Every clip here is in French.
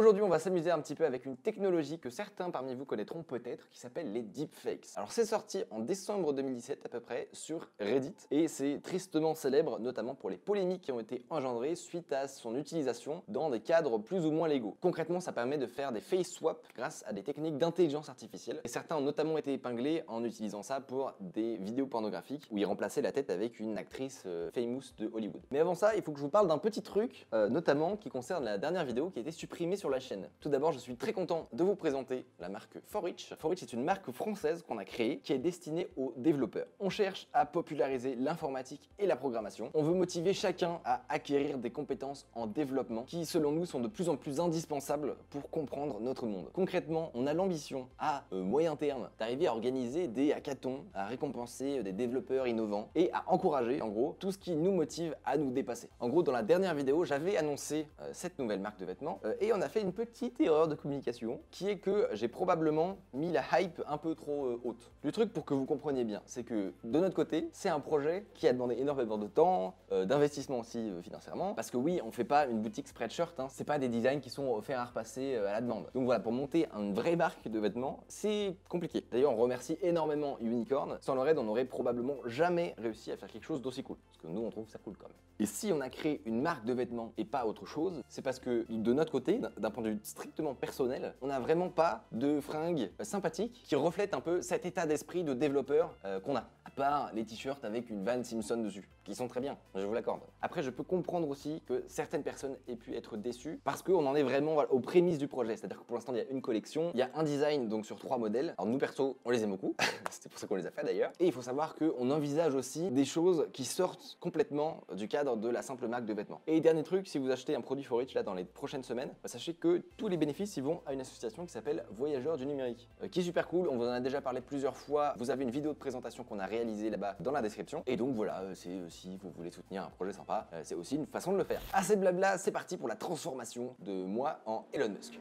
Aujourd'hui, on va s'amuser un petit peu avec une technologie que certains parmi vous connaîtront peut-être, qui s'appelle les deepfakes. Alors c'est sorti en décembre 2017 à peu près sur Reddit et c'est tristement célèbre, notamment pour les polémiques qui ont été engendrées suite à son utilisation dans des cadres plus ou moins légaux. Concrètement, ça permet de faire des face swaps grâce à des techniques d'intelligence artificielle et certains ont notamment été épinglés en utilisant ça pour des vidéos pornographiques où ils remplaçaient la tête avec une actrice famous de Hollywood. Mais avant ça, il faut que je vous parle d'un petit truc, notamment qui concerne la dernière vidéo qui a été supprimée sur la chaîne. Tout d'abord, je suis très content de vous présenter la marque ForReach. ForReach est une marque française qu'on a créée qui est destinée aux développeurs. On cherche à populariser l'informatique et la programmation. On veut motiver chacun à acquérir des compétences en développement qui, selon nous, sont de plus en plus indispensables pour comprendre notre monde. Concrètement, on a l'ambition à moyen terme d'arriver à organiser des hackathons, à récompenser des développeurs innovants et à encourager, en gros, tout ce qui nous motive à nous dépasser. En gros, dans la dernière vidéo, j'avais annoncé cette nouvelle marque de vêtements et on a fait une petite erreur de communication qui est que j'ai probablement mis la hype un peu trop haute. Le truc, pour que vous compreniez bien, c'est que de notre côté, c'est un projet qui a demandé énormément de temps, d'investissement aussi financièrement, parce que oui, on fait pas une boutique Spreadshirt, hein, c'est pas des designs qui sont offerts à repasser à la demande. Donc voilà, pour monter une vraie marque de vêtements, c'est compliqué. D'ailleurs, on remercie énormément Unicorn, sans leur aide, on n'aurait probablement jamais réussi à faire quelque chose d'aussi cool, parce que nous, on trouve ça cool quand même. Et si on a créé une marque de vêtements et pas autre chose, c'est parce que de notre côté, d'un point de vue strictement personnel, on n'a vraiment pas de fringues sympathiques qui reflètent un peu cet état d'esprit de développeur qu'on a. À part les t-shirts avec une Van Simpson dessus, qui sont très bien, je vous l'accorde. Après, je peux comprendre aussi que certaines personnes aient pu être déçues parce qu'on en est vraiment aux prémices du projet. C'est-à-dire que pour l'instant, il y a une collection, il y a un design donc sur 3 modèles. Alors nous perso, on les aime beaucoup, c'était pour ça qu'on les a fait d'ailleurs. Et il faut savoir qu'on envisage aussi des choses qui sortent complètement du cadre de la simple marque de vêtements. Et dernier truc, si vous achetez un produit ForReach là dans les prochaines semaines, sachez que tous les bénéfices ils vont à une association qui s'appelle Voyageurs du numérique, qui est super cool. On vous en a déjà parlé plusieurs fois. Vous avez une vidéo de présentation qu'on a réalisée là-bas dans la description. Et donc voilà, c'est si vous voulez soutenir un projet sympa, c'est aussi une façon de le faire. Assez de blabla, c'est parti pour la transformation de moi en Elon Musk.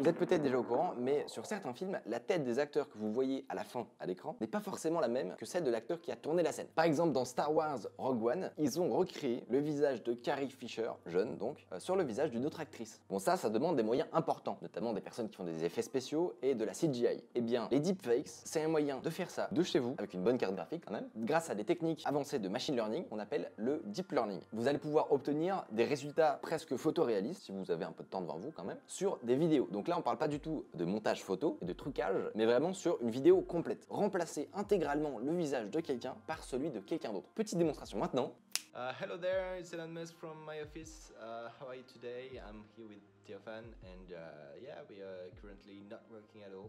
Vous êtes peut-être déjà au courant, mais sur certains films, la tête des acteurs que vous voyez à la fin à l'écran n'est pas forcément la même que celle de l'acteur qui a tourné la scène. Par exemple, dans Star Wars Rogue One, ils ont recréé le visage de Carrie Fisher, jeune donc, sur le visage d'une autre actrice. Bon ça demande des moyens importants, notamment des personnes qui font des effets spéciaux et de la CGI. Eh bien, les deepfakes, c'est un moyen de faire ça de chez vous, avec une bonne carte graphique quand même, grâce à des techniques avancées de machine learning qu'on appelle le deep learning. Vous allez pouvoir obtenir des résultats presque photoréalistes, si vous avez un peu de temps devant vous quand même, sur des vidéos. Donc là, on parle pas du tout de montage photo et de trucage, mais vraiment sur une vidéo complète. Remplacer intégralement le visage de quelqu'un par celui de quelqu'un d'autre. Petite démonstration maintenant. Hello there, it's Elon Musk from my office. How are you today? I'm here with Theophan and yeah, we are currently not working at all.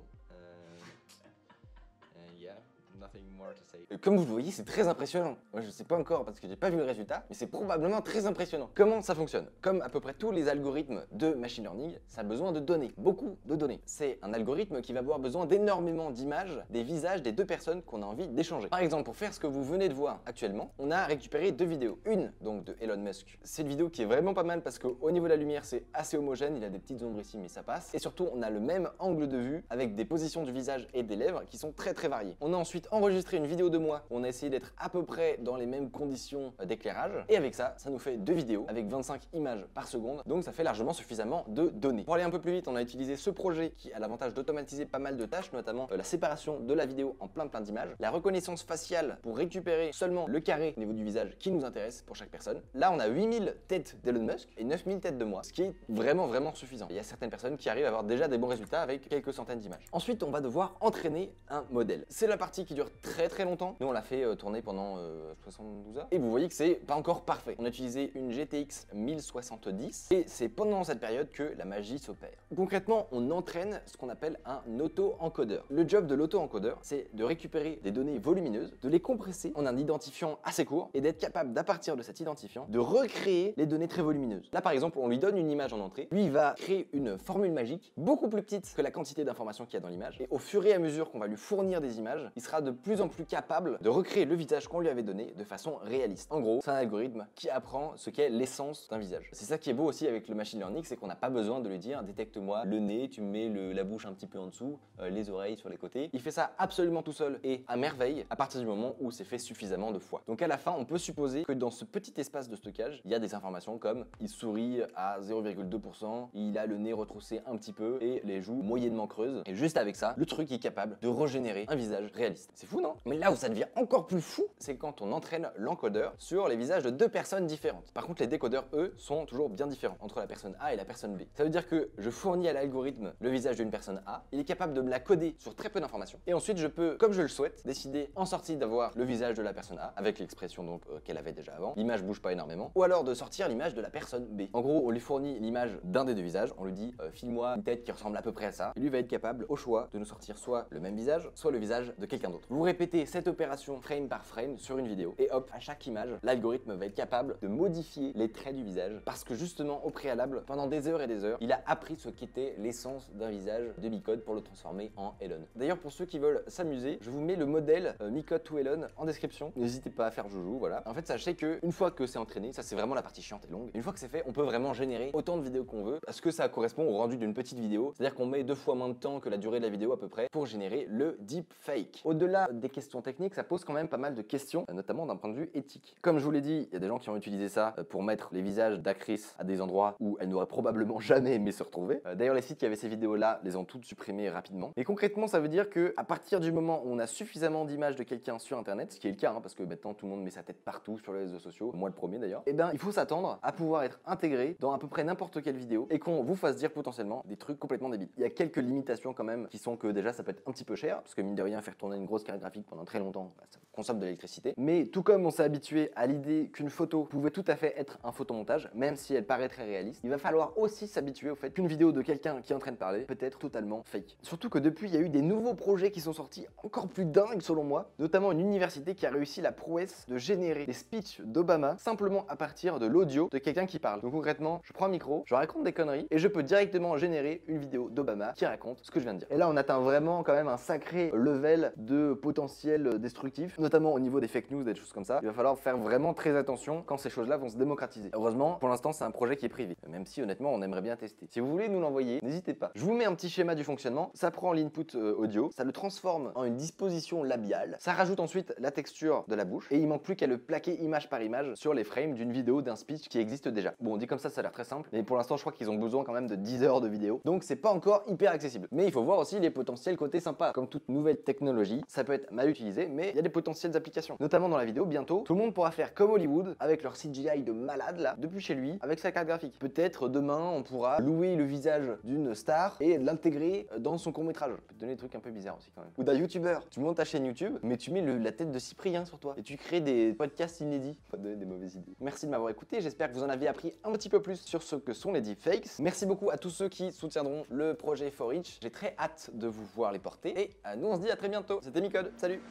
And yeah, nothing more to say. Comme vous le voyez, c'est très impressionnant. Moi, je sais pas encore parce que j'ai pas vu le résultat, mais c'est probablement très impressionnant. Comment ça fonctionne? Comme à peu près tous les algorithmes de machine learning, ça a besoin de données, beaucoup de données. C'est un algorithme qui va avoir besoin d'énormément d'images, des visages des deux personnes qu'on a envie d'échanger. Par exemple, pour faire ce que vous venez de voir actuellement, on a récupéré 2 vidéos. Une, donc de Elon Musk. C'est une vidéo qui est vraiment pas mal parce qu'au niveau de la lumière, c'est assez homogène, il y a des petites ombres ici, mais ça passe. Et surtout, on a le même angle de vue avec des positions du visage et des lèvres qui sont très variées. On a ensuite enregistré une vidéo de moi où on a essayé d'être à peu près dans les mêmes conditions d'éclairage. Et avec ça, ça nous fait 2 vidéos avec 25 images par seconde. Donc ça fait largement suffisamment de données. Pour aller un peu plus vite, on a utilisé ce projet qui a l'avantage d'automatiser pas mal de tâches, notamment la séparation de la vidéo en plein d'images, la reconnaissance faciale pour récupérer seulement le carré au niveau du visage qui nous intéresse pour chaque personne. Là, on a 8000 têtes d'Elon Musk et 9000 têtes de moi, ce qui est vraiment suffisant. Il y a certaines personnes qui arrivent à avoir déjà des bons résultats avec quelques centaines d'images. Ensuite, on va devoir entraîner un modèle. C'est la partie qui dure très longtemps. Nous on l'a fait tourner pendant 72 heures. Et vous voyez que c'est pas encore parfait. On a utilisé une GTX 1070 et c'est pendant cette période que la magie s'opère. Concrètement, on entraîne ce qu'on appelle un auto-encodeur. Le job de l'auto-encodeur, c'est de récupérer des données volumineuses, de les compresser en un identifiant assez court et d'être capable d'à partir de cet identifiant de recréer les données très volumineuses. Là par exemple, on lui donne une image en entrée. Lui il va créer une formule magique beaucoup plus petite que la quantité d'informations qu'il y a dans l'image et au fur et à mesure qu'on va lui fournir des images, il sera sera de plus en plus capable de recréer le visage qu'on lui avait donné de façon réaliste. En gros, c'est un algorithme qui apprend ce qu'est l'essence d'un visage. C'est ça qui est beau aussi avec le machine learning, c'est qu'on n'a pas besoin de lui dire détecte-moi le nez, tu mets la bouche un petit peu en dessous, les oreilles sur les côtés. Il fait ça absolument tout seul et à merveille à partir du moment où c'est fait suffisamment de fois. Donc à la fin, on peut supposer que dans ce petit espace de stockage, il y a des informations comme il sourit à 0,2%, il a le nez retroussé un petit peu et les joues moyennement creuses. Et juste avec ça, le truc est capable de régénérer un visage réaliste. C'est fou, non? Mais là où ça devient encore plus fou, c'est quand on entraîne l'encodeur sur les visages de deux personnes différentes. Par contre, les décodeurs, eux, sont toujours bien différents entre la personne A et la personne B. Ça veut dire que je fournis à l'algorithme le visage d'une personne A, il est capable de me la coder sur très peu d'informations. Et ensuite, je peux, comme je le souhaite, décider en sortie d'avoir le visage de la personne A, avec l'expression donc qu'elle avait déjà avant. L'image bouge pas énormément. Ou alors de sortir l'image de la personne B. En gros, on lui fournit l'image d'un des deux visages, on lui dit file-moi une tête qui ressemble à peu près à ça. Et lui va être capable, au choix, de nous sortir soit le même visage, soit le visage de quelqu'un d'autre. Vous répétez cette opération frame par frame sur une vidéo. Et hop, à chaque image, l'algorithme va être capable de modifier les traits du visage parce que justement, au préalable, pendant des heures et des heures, il a appris ce qu'était l'essence d'un visage de Micode pour le transformer en Elon. D'ailleurs, pour ceux qui veulent s'amuser, je vous mets le modèle Micode to Elon en description. N'hésitez pas à faire joujou, voilà. En fait, sachez que une fois que c'est entraîné, ça c'est vraiment la partie chiante et longue. Une fois que c'est fait, on peut vraiment générer autant de vidéos qu'on veut parce que ça correspond au rendu d'une petite vidéo. C'est-à-dire qu'on met 2 fois moins de temps que la durée de la vidéo à peu près pour générer le deepfake. Au-delà des questions techniques, ça pose quand même pas mal de questions, notamment d'un point de vue éthique. Comme je vous l'ai dit, il y a des gens qui ont utilisé ça pour mettre les visages d'actrices à des endroits où elles n'auraient probablement jamais aimé se retrouver. D'ailleurs, les sites qui avaient ces vidéos-là les ont toutes supprimées rapidement. Et concrètement, ça veut dire que à partir du moment où on a suffisamment d'images de quelqu'un sur Internet, ce qui est le cas, parce que maintenant tout le monde met sa tête partout sur les réseaux sociaux, moi le premier d'ailleurs, et ben il faut s'attendre à pouvoir être intégré dans à peu près n'importe quelle vidéo et qu'on vous fasse dire potentiellement des trucs complètement débiles. Il y a quelques limitations quand même qui sont que déjà ça peut être un petit peu cher, parce que mine de rien, faire tourner une grosse carte graphique pendant très longtemps, ça consomme de l'électricité. Mais tout comme on s'est habitué à l'idée qu'une photo pouvait tout à fait être un photomontage, même si elle paraît très réaliste, il va falloir aussi s'habituer au fait qu'une vidéo de quelqu'un qui est en train de parler peut être totalement fake. Surtout que depuis, il y a eu des nouveaux projets qui sont sortis encore plus dingues selon moi, notamment une université qui a réussi la prouesse de générer des speeches d'Obama simplement à partir de l'audio de quelqu'un qui parle. Donc concrètement, je prends un micro, je raconte des conneries et je peux directement générer une vidéo d'Obama qui raconte ce que je viens de dire. Et là, on atteint vraiment quand même un sacré level de potentiel destructif, notamment au niveau des fake news, des choses comme ça. Il va falloir faire vraiment très attention quand ces choses-là vont se démocratiser. Heureusement, pour l'instant, c'est un projet qui est privé, même si honnêtement, on aimerait bien tester. Si vous voulez nous l'envoyer, n'hésitez pas. Je vous mets un petit schéma du fonctionnement. Ça prend l'input audio, ça le transforme en une disposition labiale, ça rajoute ensuite la texture de la bouche et il manque plus qu'à le plaquer image par image sur les frames d'une vidéo, d'un speech qui existe déjà. Bon, on dit comme ça a l'air très simple, mais pour l'instant, je crois qu'ils ont besoin quand même de 10 heures de vidéo, donc c'est pas encore hyper accessible. Mais il faut voir aussi les potentiels côtés sympas. Comme toute nouvelle technologie, ça peut être mal utilisé, mais il y a des potentielles applications. Notamment dans la vidéo, bientôt, tout le monde pourra faire comme Hollywood, avec leur CGI de malade là, depuis chez lui, avec sa carte graphique. Peut-être demain, on pourra louer le visage d'une star et l'intégrer dans son court-métrage. Ça peut te donner des trucs un peu bizarres aussi quand même. Ou d'un youtubeur. Tu montes ta chaîne YouTube, mais tu mets la tête de Cyprien sur toi et tu crées des podcasts inédits. Pas te donner des mauvaises idées. Merci de m'avoir écouté, j'espère que vous en avez appris un petit peu plus sur ce que sont les deepfakes. Merci beaucoup à tous ceux qui soutiendront le projet 4Each. J'ai très hâte de vous voir les porter et nous on se dit à très bientôt. C'était Micode, salut!